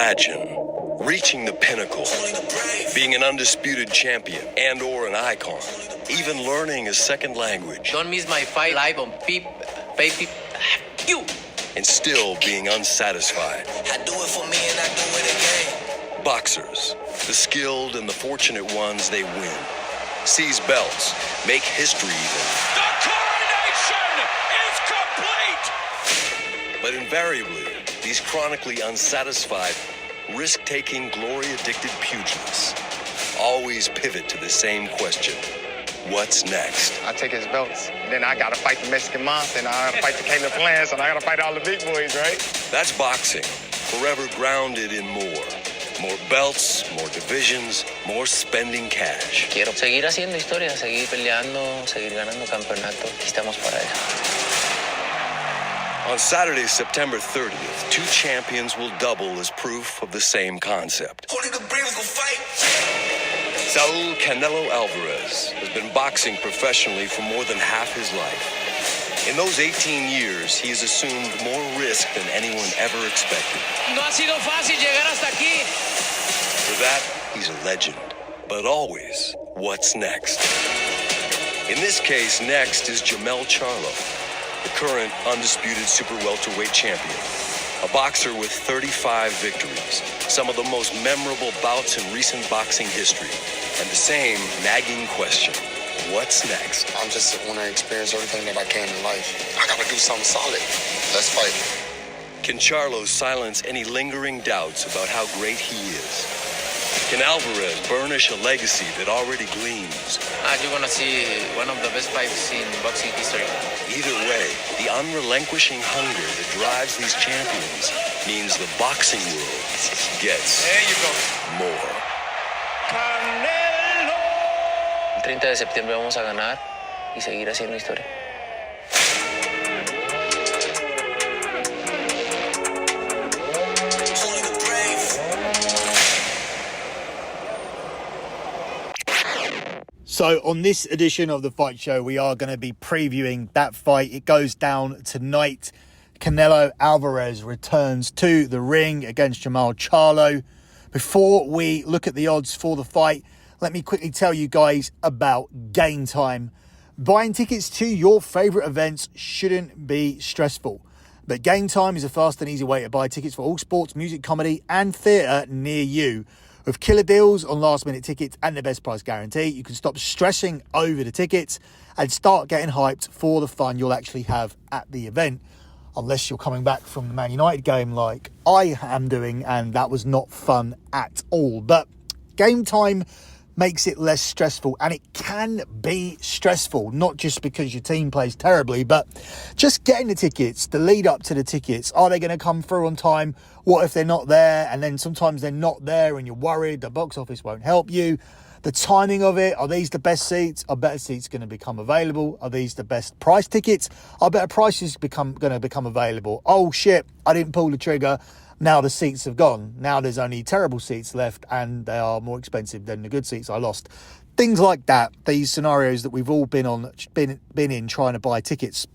Imagine reaching the pinnacle, being an undisputed champion and or an icon, even learning a second language. Don't miss my fight live on you. And still being unsatisfied. I do it for me and I do it again. Boxers, the skilled and the fortunate ones, they win. Seize belts, make history even. The coronation is complete! But invariably, these chronically unsatisfied, risk-taking, glory-addicted pugilists always pivot to the same question. What's next? I take his belts. Then I gotta fight the Mexican Monster, and I gotta fight the Caleb Plans, and I gotta fight all the big boys, right? That's boxing, forever grounded in more. More belts, more divisions, more spending cash. Quiero seguir haciendo historia, seguir peleando, seguir ganando campeonatos. Estamos para eso. On Saturday, September 30th, two champions will double as proof of the same concept. Only the brave will fight. Saul Canelo Alvarez has been boxing professionally for more than half his life. In those 18 years, he has assumed more risk than anyone ever expected. No ha sido fácil llegar hasta aquí. For that, he's a legend. But always, what's next? In this case, next is Jermell Charlo, the current undisputed super welterweight champion. A boxer with 35 victories, some of the most memorable bouts in recent boxing history, and the same nagging question, what's next? I just want to experience everything that I can in life. I gotta do something solid. Let's fight. Can Charlo silence any lingering doubts about how great he is? Can Alvarez burnish a legacy that already gleams? You're gonna see one of the best fights in boxing history. Either way, the unrelinquishing hunger that drives these champions means the boxing world gets more. El 30 de septiembre vamos a ganar y seguir haciendo historia. Only the brave. So on this edition of The Fight Show, we are going to be previewing that fight. It goes down tonight. Canelo Alvarez returns to the ring against Jermell Charlo. Before we look at the odds for the fight, let me quickly tell you guys about Game Time. Buying tickets to your favourite events shouldn't be stressful. But Game Time is a fast and easy way to buy tickets for all sports, music, comedy and theatre near you. With killer deals on last-minute tickets and the best price guarantee, you can stop stressing over the tickets and start getting hyped for the fun you'll actually have at the event. Unless you're coming back from the Man United game like I am doing, and that was not fun at all. But Game Time makes it less stressful, and it can be stressful, not just because your team plays terribly, but just getting the tickets, the lead up to the tickets. Are they going to come through on time? What if they're not there? And then sometimes they're not there and you're worried the box office won't help you. The timing of it, are these the best seats? Are better seats going to become available? Are these the best price tickets? Are better prices going to become available? Oh shit, I didn't pull the trigger. Now the seats have gone. Now there's only terrible seats left and they are more expensive than the good seats I lost. Things like that. These scenarios that we've all been in trying to buy tickets.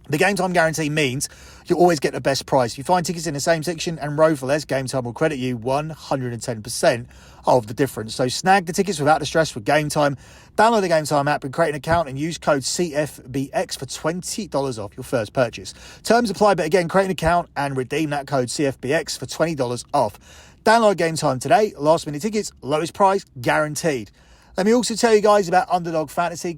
The Game Time guarantee means you always get the best price. If you find tickets in the same section and row for less, Game Time will credit you 110% of the difference. So snag the tickets without the stress with Game Time. Download the Game Time app and create an account and use code CFBX for $20 off your first purchase. Terms apply, but again, create an account and redeem that code CFBX for $20 off. Download Game Time today. Last minute tickets, lowest price, guaranteed. Let me also tell you guys about Underdog Fantasy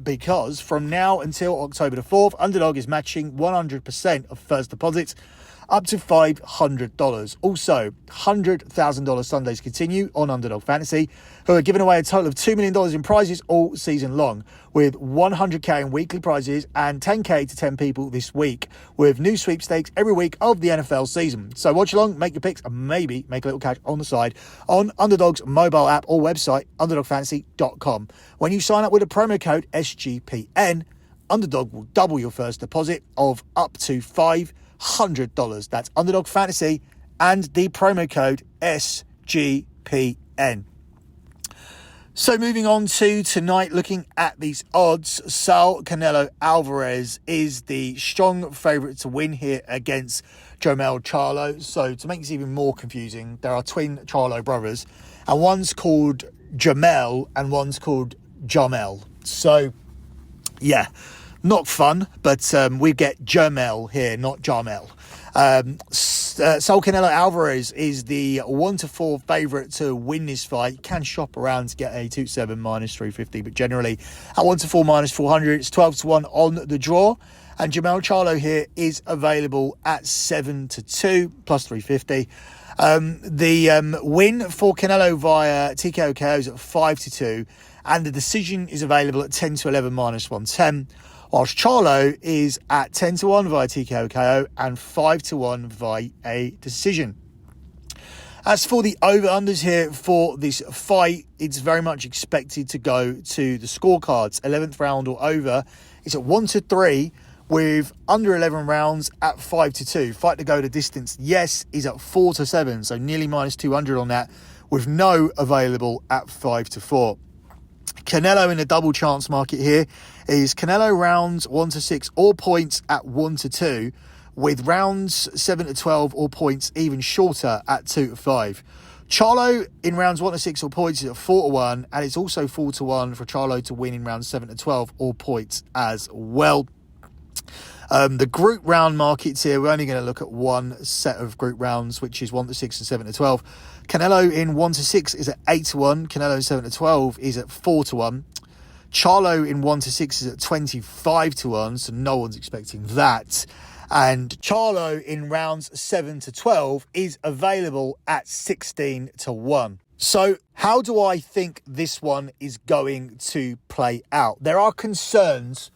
because from now until October the 4th, Underdog is matching 100% of first deposits up to $500. Also, $100,000 Sundays continue on Underdog Fantasy, who are giving away a total of $2 million in prizes all season long, with $100K in weekly prizes and $10K to 10 people this week, with new sweepstakes every week of the NFL season. So watch along, make your picks, and maybe make a little cash on the side on Underdog's mobile app or website, underdogfantasy.com. When you sign up with a promo code SGPN, Underdog will double your first deposit of up to $500. That's Underdog Fantasy and the promo code SGPN. So moving on to tonight, looking at these odds, Canelo Alvarez is the strong favourite to win here against Jermell Charlo. So to make this even more confusing, there are twin Charlo brothers, and one's called Jermell and one's called Jermell. So yeah, not fun, but we get Jermell here, not Jermell. Canelo Alvarez is the 1-4 favourite to win this fight. Can shop around to get a 2-7 minus 350, but generally at 1-4 minus 400, it's 12-1 on the draw. And Jermell Charlo here is available at 7-2 plus 350. The win for Canelo via TKO KO is at 5-2, and the decision is available at 10-11 minus 110. Whilst Charlo is at 10-1 via TKO KO and 5-1 via a decision. As for the over-unders here for this fight, it's very much expected to go to the scorecards. 11th round or over is at 1-3 with under 11 rounds at 5-2. Fight to go the distance, yes, is at 4-7, so nearly minus 200 on that, with no available at 5-4. Canelo in the double chance market here is Canelo rounds 1-6 all points at 1-2, with rounds 7-12 all points even shorter at 2-5. Charlo in rounds 1-6 all points is at 4-1, and it's also 4-1 for Charlo to win in rounds 7-12 all points as well. The group round markets here, we're only going to look at one set of group rounds, which is 1-6 and 7-12. Canelo in 1-6 is at 8-1. Canelo in 7-12 is at 4-1. Charlo in 1-6 is at 25-1, so no one's expecting that. And Charlo in rounds 7-12 is available at 16-1. So how do I think this one is going to play out? There are concerns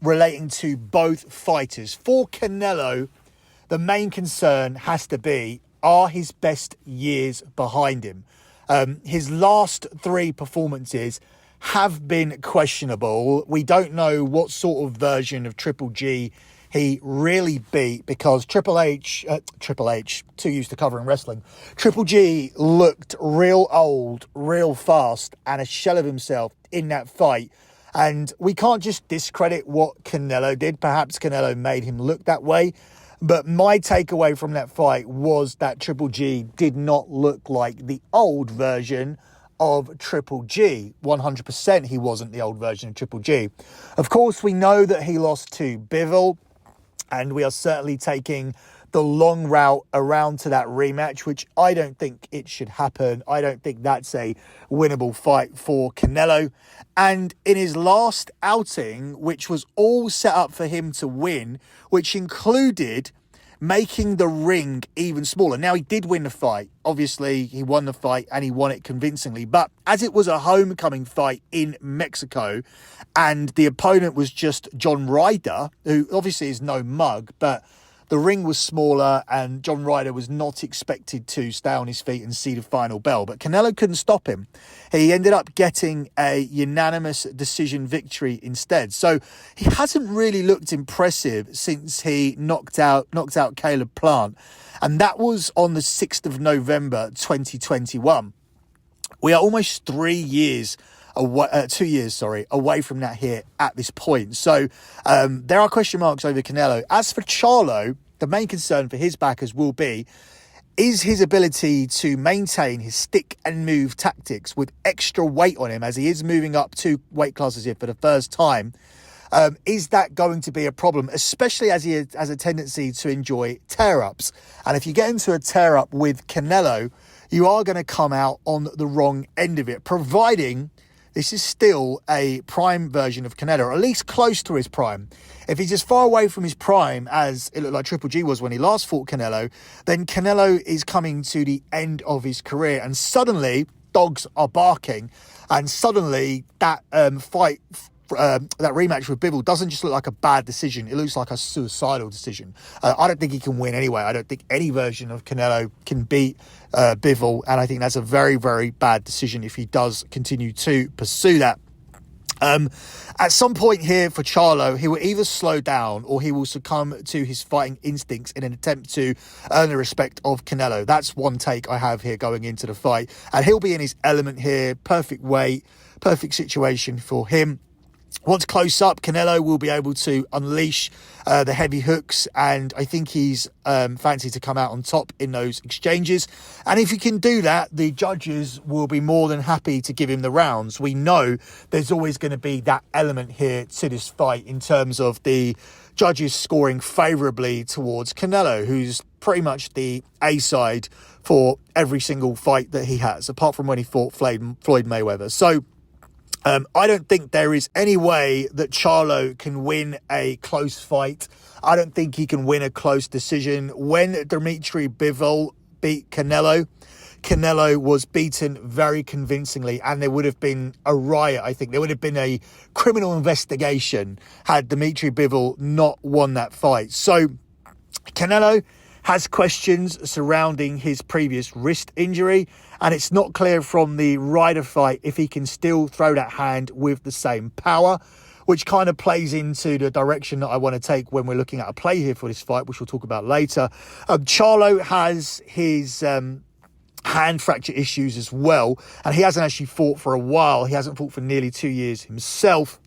relating to both fighters. For Canelo, the main concern has to be, are his best years behind him? His last three performances have been questionable. We don't know what sort of version of Triple G he really beat, because Triple H, too used to covering wrestling, Triple G looked real old, real fast, and a shell of himself in that fight. And we can't just discredit what Canelo did. Perhaps Canelo made him look that way. But my takeaway from that fight was that Triple G did not look like the old version of Triple G. 100% he wasn't the old version of Triple G. Of course, we know that he lost to Bivol, and we are certainly taking the long route around to that rematch, which I don't think it should happen. I don't think that's a winnable fight for Canelo. And in his last outing, which was all set up for him to win, which included making the ring even smaller. Now, he did win the fight. Obviously, he won the fight and he won it convincingly. But as it was a homecoming fight in Mexico, and the opponent was just John Ryder, who obviously is no mug, but the ring was smaller and John Ryder was not expected to stay on his feet and see the final bell. But Canelo couldn't stop him. He ended up getting a unanimous decision victory instead. So he hasn't really looked impressive since he knocked out Caleb Plant. And that was on the 6th of November, 2021. We are almost 2 years away from that here at this point. So there are question marks over Canelo. As for Charlo, the main concern for his backers will be, is his ability to maintain his stick and move tactics with extra weight on him, as he is moving up 2 weight classes here for the first time. Is that going to be a problem, especially as he has a tendency to enjoy tear-ups? And if you get into a tear-up with Canelo, you are going to come out on the wrong end of it, providing this is still a prime version of Canelo, or at least close to his prime. If he's as far away from his prime as it looked like Triple G was when he last fought Canelo, then Canelo is coming to the end of his career, and suddenly dogs are barking, and suddenly that that rematch with Bivol doesn't just look like a bad decision, it looks like a suicidal decision. I don't think he can win anyway. I don't think any version of Canelo can beat Bivol, and I think that's a very, very bad decision if he does continue to pursue that. At some point here for Charlo, he will either slow down or he will succumb to his fighting instincts in an attempt to earn the respect of Canelo. That's one take I have here going into the fight. And he'll be in his element here. Perfect weight, perfect situation for him. Once close up, Canelo will be able to unleash the heavy hooks, and I think he's fancied to come out on top in those exchanges. And if he can do that, the judges will be more than happy to give him the rounds. We know there's always going to be that element here to this fight in terms of the judges scoring favourably towards Canelo, who's pretty much the A side for every single fight that he has, apart from when he fought Floyd Mayweather. So I don't think there is any way that Charlo can win a close fight. I don't think he can win a close decision. When Dimitri Bivol beat Canelo, Canelo was beaten very convincingly, and there would have been a riot, I think. There would have been a criminal investigation had Dimitri Bivol not won that fight. So Canelo has questions surrounding his previous wrist injury, and it's not clear from the Ryder fight if he can still throw that hand with the same power, which kind of plays into the direction that I want to take when we're looking at a play here for this fight, which we'll talk about later. Charlo has his hand fracture issues as well, and he hasn't actually fought for a while. He hasn't fought for nearly 2 years himself.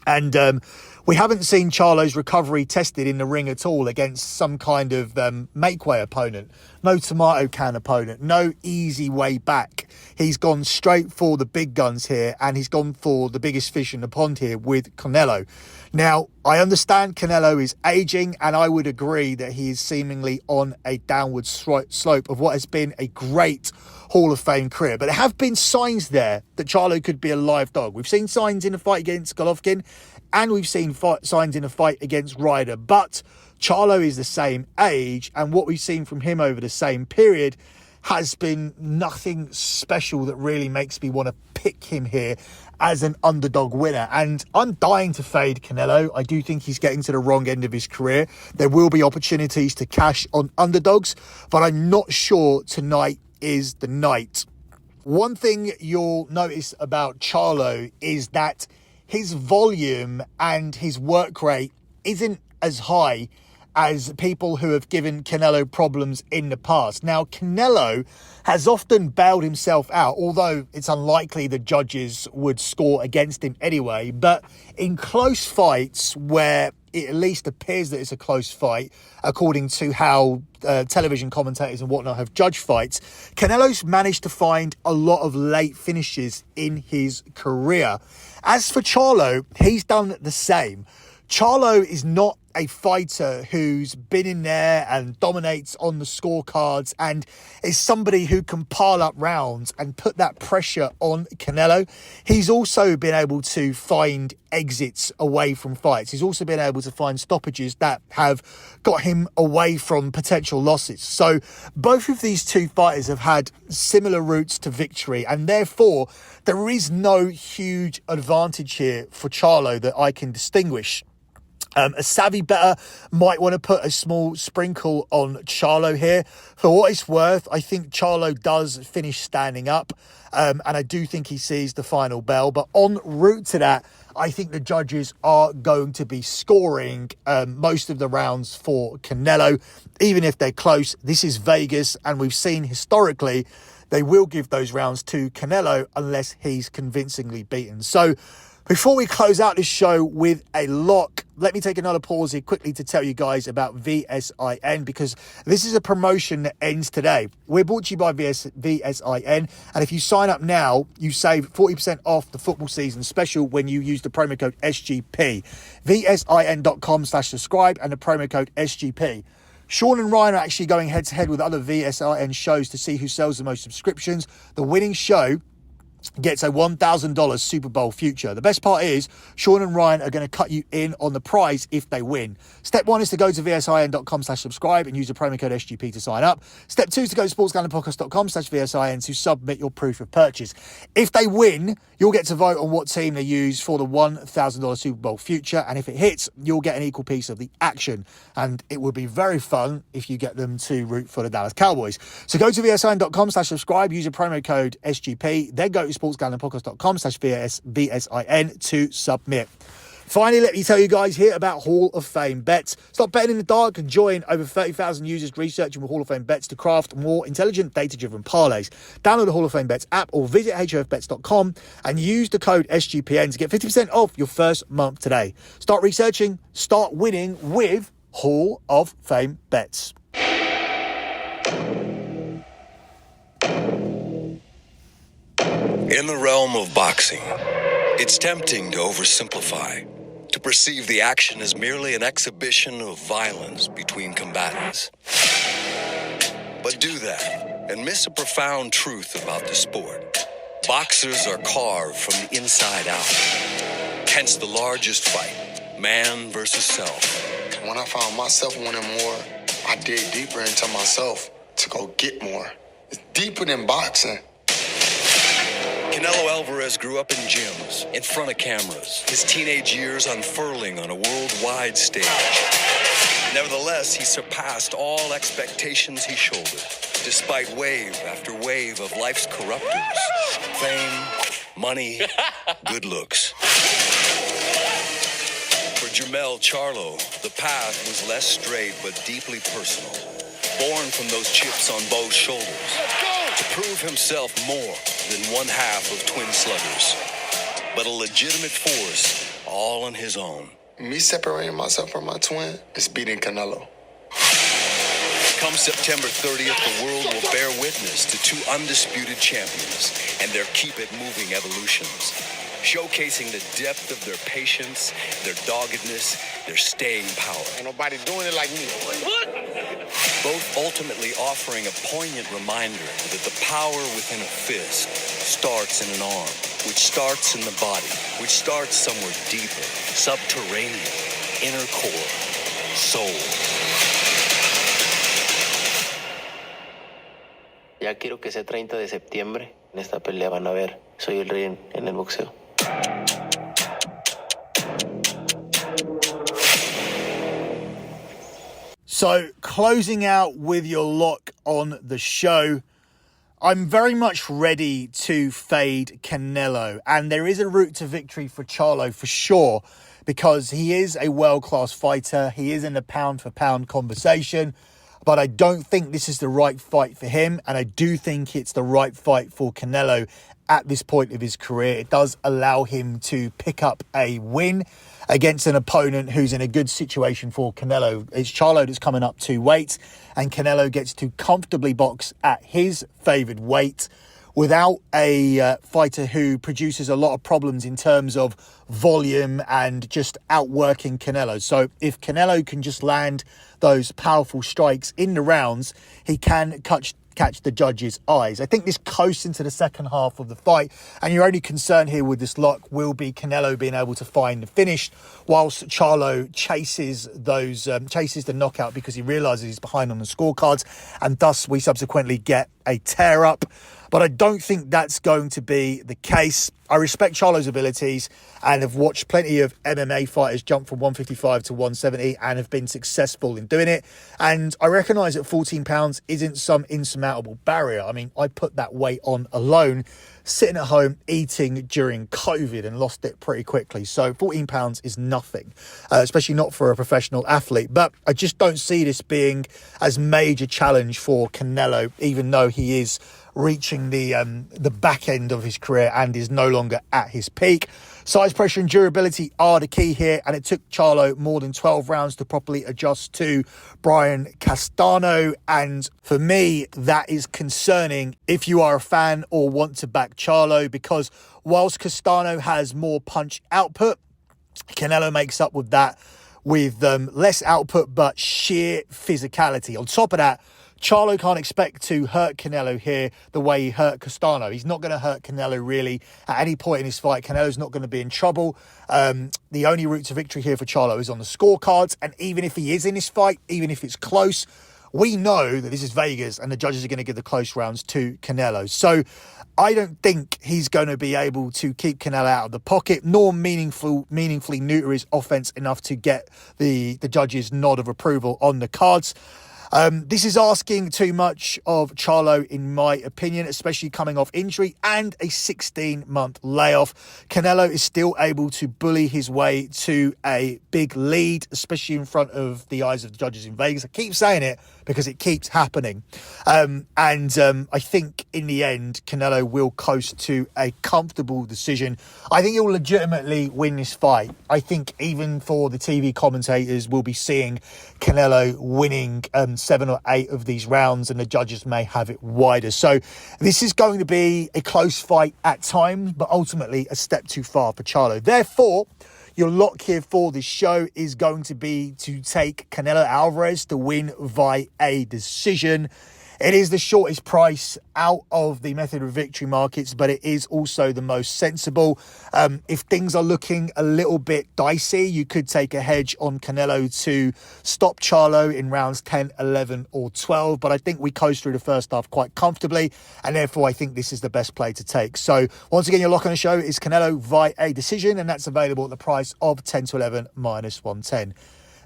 And we haven't seen Charlo's recovery tested in the ring at all against some kind of make-way opponent. No tomato can opponent. No easy way back. He's gone straight for the big guns here, and he's gone for the biggest fish in the pond here with Canelo. Now, I understand Canelo is aging, and I would agree that he is seemingly on a downward slope of what has been a great Hall of Fame career. But there have been signs there that Charlo could be a live dog. We've seen signs in the fight against Golovkin, and we've seen signs in a fight against Ryder. But Charlo is the same age, and what we've seen from him over the same period has been nothing special that really makes me want to pick him here as an underdog winner. And I'm dying to fade Canelo. I do think he's getting to the wrong end of his career. There will be opportunities to cash on underdogs, but I'm not sure tonight is the night. One thing you'll notice about Charlo is that his volume and his work rate isn't as high as people who have given Canelo problems in the past. Now, Canelo has often bailed himself out, although it's unlikely the judges would score against him anyway. But in close fights where it at least appears that it's a close fight, according to how television commentators and whatnot have judged fights, Canelo's managed to find a lot of late finishes in his career. As for Charlo, he's done the same. Charlo is not a fighter who's been in there and dominates on the scorecards and is somebody who can pile up rounds and put that pressure on Canelo. He's also been able to find exits away from fights. He's also been able to find stoppages that have got him away from potential losses. So both of these two fighters have had similar routes to victory, and therefore there is no huge advantage here for Charlo that I can distinguish. A savvy bettor might want to put a small sprinkle on Charlo here. For what it's worth, I think Charlo does finish standing up, and I do think he sees the final bell. But en route to that, I think the judges are going to be scoring most of the rounds for Canelo, even if they're close. This is Vegas, and we've seen historically they will give those rounds to Canelo unless he's convincingly beaten. So before we close out this show with a lock, let me take another pause here quickly to tell you guys about VSIN, because this is a promotion that ends today. We're brought to you by VSIN, and if you sign up now, you save 40% off the football season special when you use the promo code SGP. VSIN.com/subscribe and the promo code SGP. Sean and Ryan are actually going head-to-head with other VSIN shows to see who sells the most subscriptions. The winning show gets a $1,000 Super Bowl future. The best part is Sean and Ryan are going to cut you in on the prize if they win. Step 1 is to go to vsin.com/subscribe and use the promo code SGP to sign up. Step 2 is to go to sportsgamblingpodcast.com/VSIN to submit your proof of purchase. If they win, you'll get to vote on what team they use for the $1,000 Super Bowl future, and if it hits, you'll get an equal piece of the action. And it would be very fun if you get them to root for the Dallas Cowboys. So go to vsin.com/subscribe, use your promo code SGP, then go to sportsgamblingpodcast.com/VSIN to submit. Finally, let me tell you guys here about Hall of Fame bets. Stop betting in the dark and join over 30,000 users researching with Hall of Fame bets to craft more intelligent, data-driven parlays. Download the Hall of Fame bets app or visit hofbets.com and use the code SGPN to get 50% off your first month today. Start researching, start winning with Hall of Fame bets. In the realm of boxing, it's tempting to oversimplify, to perceive the action as merely an exhibition of violence between combatants. But do that and miss a profound truth about the sport. Boxers are carved from the inside out. Hence the largest fight, man versus self. When I found myself wanting more, I dig deeper into myself to go get more. It's deeper than boxing. Canelo Alvarez grew up in gyms, in front of cameras, his teenage years unfurling on a worldwide stage. Nevertheless, he surpassed all expectations he shouldered, despite wave after wave of life's corruptors. Fame, money, good looks. For Jermell, Charlo, the path was less straight but deeply personal. Born from those chips on both shoulders. To prove himself more than one half of twin sluggers. But a legitimate force all on his own. Me separating myself from my twin is beating Canelo. Come September 30th, the world will bear witness to two undisputed champions and their keep-it-moving evolutions, showcasing the depth of their patience, their doggedness, their staying power. Ain't nobody doing it like me. Both ultimately offering a poignant reminder that the power within a fist starts in an arm, which starts in the body, which starts somewhere deeper, subterranean, inner core, soul. Ya quiero que sea 30 de septiembre. En esta pelea van a ver. Soy el rey en el boxeo. So, closing out with your lock on the show, I'm very much ready to fade Canelo. And there is a route to victory for Charlo for sure, because he is a world-class fighter. He is in the pound-for-pound conversation. But I don't think this is the right fight for him. And I do think it's the right fight for Canelo at this point of his career. It does allow him to pick up a win against an opponent who's in a good situation for Canelo. It's Charlo that's coming up to weight, and Canelo gets to comfortably box at his favoured weight without a fighter who produces a lot of problems in terms of volume and just outworking Canelo. So if Canelo can just land those powerful strikes in the rounds, he can catch the judges' eyes. I think this coasts into the second half of the fight, and your only concern here with this lock will be Canelo being able to find the finish, whilst Charlo chases the knockout because he realises he's behind on the scorecards, and thus we subsequently get a tear up. But I don't think that's going to be the case. I respect Charlo's abilities and have watched plenty of MMA fighters jump from 155 to 170 and have been successful in doing it. And I recognise that 14 pounds isn't some insurmountable barrier. I mean, I put that weight on alone, sitting at home eating during COVID, and lost it pretty quickly. So 14 pounds is nothing, especially not for a professional athlete. But I just don't see this being as major challenge for Canelo, even though he is reaching the back end of his career and is no longer at his peak. Size, pressure and durability are the key here, and it took Charlo more than 12 rounds to properly adjust to Brian Castano, and for me that is concerning if you are a fan or want to back Charlo, because whilst Castano has more punch output, Canelo makes up with that with less output but sheer physicality. On top of that, Charlo can't expect to hurt Canelo here the way he hurt Castano. He's not going to hurt Canelo really at any point in this fight. Canelo's not going to be in trouble. The only route to victory here for Charlo is on the scorecards. And even if he is in this fight, even if it's close, we know that this is Vegas and the judges are going to give the close rounds to Canelo. So I don't think he's going to be able to keep Canelo out of the pocket, nor meaningfully neuter his offense enough to get the judges' nod of approval on the cards. This is asking too much of Charlo, in my opinion, especially coming off injury and a 16-month layoff. Canelo is still able to bully his way to a big lead, especially in front of the eyes of the judges in Vegas. I keep saying it because it keeps happening. I think in the end, Canelo will coast to a comfortable decision. I think he'll legitimately win this fight. I think even for the TV commentators, we'll be seeing Canelo winning 7 or 8 of these rounds, and the judges may have it wider. So this is going to be a close fight at times, but ultimately a step too far for Charlo. Therefore, your lock here for this show is going to be to take Canelo Alvarez to win via a decision. It is the shortest price out of the method of victory markets, but it is also the most sensible. If things are looking a little bit dicey, you could take a hedge on Canelo to stop Charlo in rounds 10, 11 or 12. But I think we coast through the first half quite comfortably, and therefore I think this is the best play to take. So once again, your lock on the show is Canelo via a decision, and that's available at the price of 10 to 11 minus 110.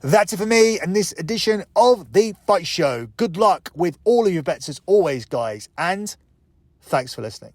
That's it for me and this edition of The Fight Show. Good luck with all of your bets as always, guys, and thanks for listening.